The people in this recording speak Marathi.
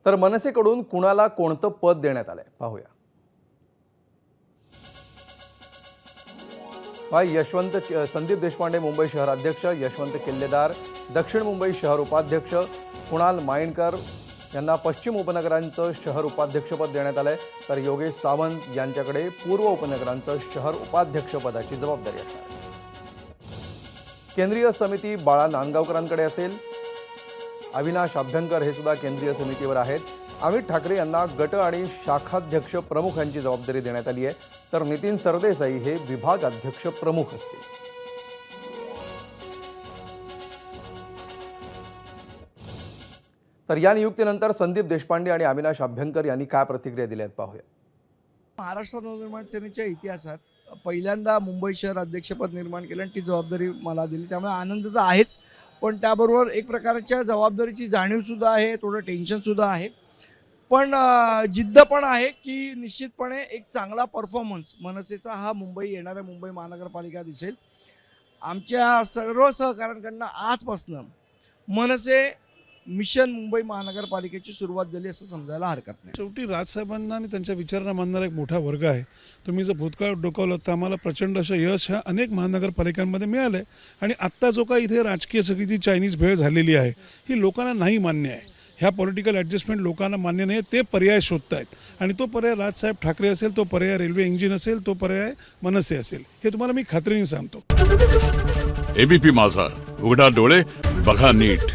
तर मनसेकडून कुणाला कोणतं पद देण्यात आलंय पाहूया। संदीप देशपांडे मुंबई शहर अध्यक्ष, यशवंत किल्लेदार दक्षिण मुंबई शहर उपाध्यक्ष, कुणाल मायणकर यांना पश्चिम उपनगरांचं शहर उपाध्यक्षपद देण्यात आलंय, तर योगेश सावंत यांच्याकडे पूर्व उपनगरांचं शहर उपाध्यक्षपदाची जबाबदारी असणार आहे। केंद्रीय समिती बाळा नांदगावकरांकडे असेल। अविनाश अभ्यंकर हे सुद्धा केंद्रीय समितीवर आहेत। अमित ठाकरे यांना गट आणि शाखाध्यक्ष प्रमुख यांची जबाबदारी देण्यात आली आहे, तर नितीन सरदेसाई हे विभाग अध्यक्ष प्रमुख असतील। तर या नियुक्तीनंतर संदीप देशपांडे आणि अविनाश अभ्यंकर यांनी काय प्रतिक्रिया दिल्या आहेत पाहूया। महाराष्ट्र नवनिर्माण सेनेच्या इतिहासात पहिल्यांदा मुंबई शहर अध्यक्षपद निर्माण केलं आणि ती जबाबदारी मला दिली, त्यामुळे आनंद तर आहेच, पण त्याबरोबर एक प्रकारच्या जबाबदारीची जाणीवसुद्धा आहे, थोडं टेन्शनसुद्धा आहे, पण जिद्द पण आहे की निश्चितपणे एक चांगला परफॉर्मन्स मनसेचा हा येणाऱ्या मुंबई महानगरपालिका दिसेल। आमच्या सर्व सहकाऱ्यांकडनं आजपासून मनसे मिशन मुंबई महानगरपालिकेची सुरुवात झाली असं समजायला हरकत नाही। शेवटी राजसाहेबांना आणि त्यांच्या विचारांना मानणारा एक मोठा वर्ग आहे। तुम्ही जर भूतकाळ डोकावलं तर आम्हाला प्रचंड असं यश ह्या अनेक महानगरपालिकांमध्ये मिळालं आहे, आणि आत्ता जो काही इथे राजकीय सगळी जी चायनीज भेळ झालेली आहे ही लोकांना नाही मान्य आहे। ह्या पॉलिटिकल ॲडजस्टमेंट लोकांना मान्य नाही, ते पर्याय शोधत आहेत, आणि तो पर्याय राजसाहेब ठाकरे असेल, तो पर्याय रेल्वे इंजिन असेल, तो पर्याय मनसे असेल, हे तुम्हाला मी खात्रीने सांगतो। एबीपी माझा, उघडा डोळे बघा नीट।